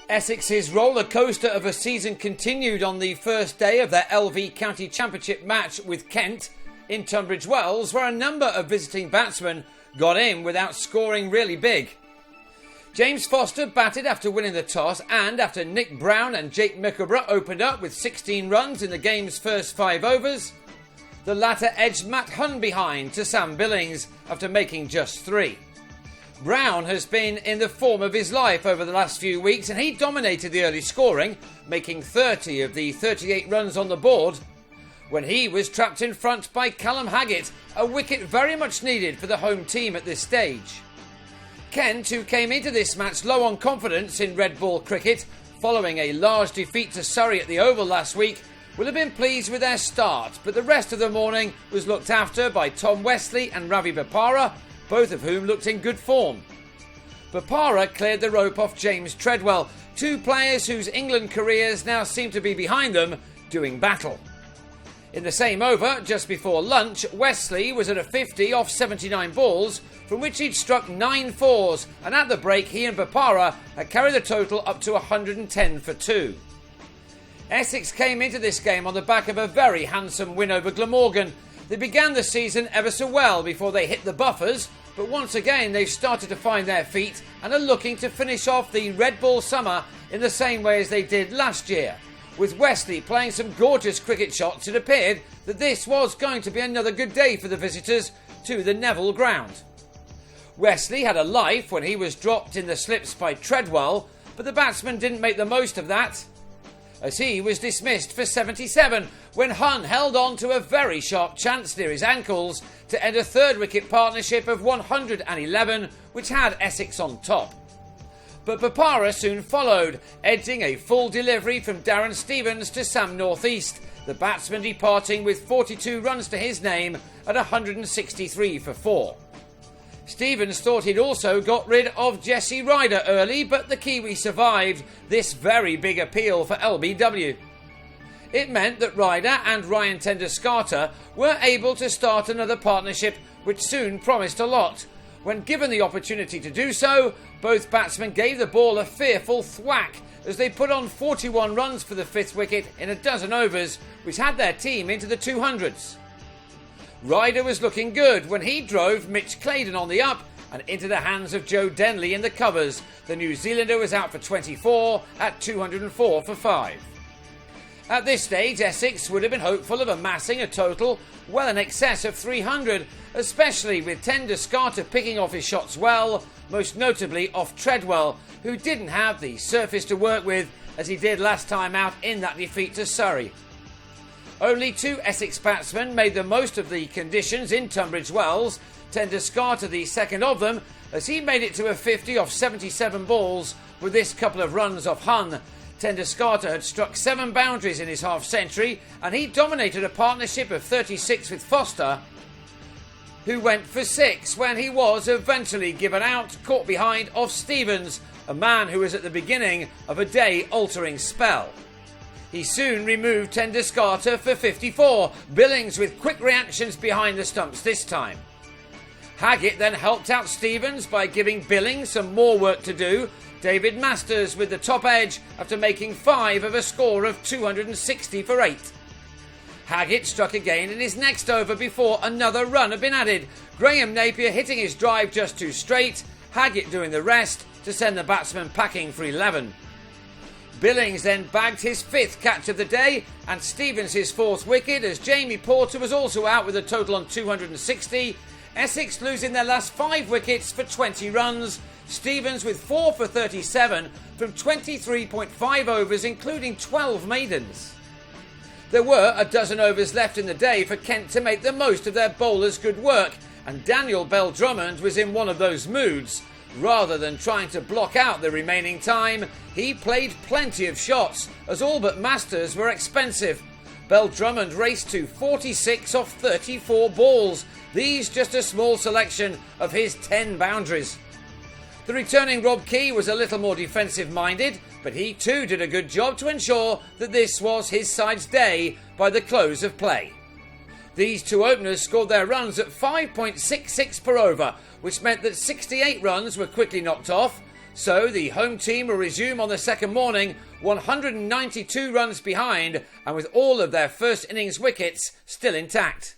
Essex's roller coaster of a season continued on the first day of their LV County Championship match with Kent in Tunbridge Wells, where a number of visiting batsmen got in without scoring really big. James Foster batted after winning the toss, and after Nick Brown and Jake Mickleborough opened up with 16 runs in the game's first 5 overs, the latter edged Matt Hunn behind to Sam Billings after making just 3. Brown has been in the form of his life over the last few weeks, and he dominated the early scoring, making 30 of the 38 runs on the board, when he was trapped in front by Callum Haggett, a wicket very much needed for the home team at this stage. Kent, who came into this match low on confidence in red ball cricket, following a large defeat to Surrey at the Oval last week, will have been pleased with their start, but the rest of the morning was looked after by Tom Westley and Ravi Bopara, both of whom looked in good form. Bopara cleared the rope off James Treadwell, 2 players whose England careers now seem to be behind them, doing battle. In the same over, just before lunch, Westley was at a 50 off 79 balls, from which he'd struck 9 fours, and at the break he and Bopara had carried the total up to 110 for 2. Essex came into this game on the back of a very handsome win over Glamorgan. They began the season ever so well before they hit the buffers, but once again they've started to find their feet and are looking to finish off the red ball summer in the same way as they did last year. With Westley playing some gorgeous cricket shots, it appeared that this was going to be another good day for the visitors to the Neville ground. Wesley had a life when he was dropped in the slips by Treadwell, but the batsman didn't make the most of that, as he was dismissed for 77 when Hunn held on to a very sharp chance near his ankles to end a 3rd wicket partnership of 111, which had Essex on top. But Bopara soon followed, edging a full delivery from Darren Stevens to Sam Northeast, the batsman departing with 42 runs to his name at 163 for 4. Stevens thought he'd also got rid of Jesse Ryder early, but the Kiwi survived this very big appeal for LBW. It meant that Ryder and Ryan Tenduscarter were able to start another partnership which soon promised a lot. When given the opportunity to do so, both batsmen gave the ball a fearful thwack as they put on 41 runs for the 5th wicket in a dozen overs, which had their team into the 200s. Ryder was looking good when he drove Mitch Claydon on the up and into the hands of Joe Denley in the covers. The New Zealander was out for 24 at 204 for 5. At this stage, Essex would have been hopeful of amassing a total well in excess of 300, especially with Tenduscarter picking off his shots well, most notably off Treadwell, who didn't have the surface to work with as he did last time out in that defeat to Surrey. Only 2 Essex batsmen made the most of the conditions in Tunbridge Wells, Tenduscarter the second of them, as he made it to a 50 off 77 balls with this couple of runs off Hunn. Tenduscarter had struck 7 boundaries in his half-century, and he dominated a partnership of 36 with Foster, who went for 6 when he was eventually given out, caught behind off Stevens, a man who was at the beginning of a day-altering spell. He soon removed Tenduscarter for 54, Billings with quick reactions behind the stumps this time. Haggett then helped out Stevens by giving Billings some more work to do. David Masters with the top edge after making 5 of a score of 260 for 8. Haggett struck again in his next over before another run had been added. Graham Napier hitting his drive just too straight, Haggett doing the rest to send the batsman packing for 11. Billings then bagged his 5th catch of the day and Stevens his 4th wicket as Jamie Porter was also out with a total on 260. Essex losing their last 5 wickets for 20 runs. Stevens with 4 for 37 from 23.5 overs, including 12 maidens. There were a dozen overs left in the day for Kent to make the most of their bowlers' good work, and Daniel BEll-Drummond was in one of those moods. Rather than trying to block out the remaining time, he played plenty of shots, as all but Masters were expensive. BEll-Drummond raced to 46 off 34 balls, these just a small selection of his 10 boundaries. The returning Rob Key was a little more defensive-minded, but he too did a good job to ensure that this was his side's day by the close of play. These 2 openers scored their runs at 5.66 per over, which meant that 68 runs were quickly knocked off. So the home team will resume on the second morning, 192 runs behind and with all of their first innings wickets still intact.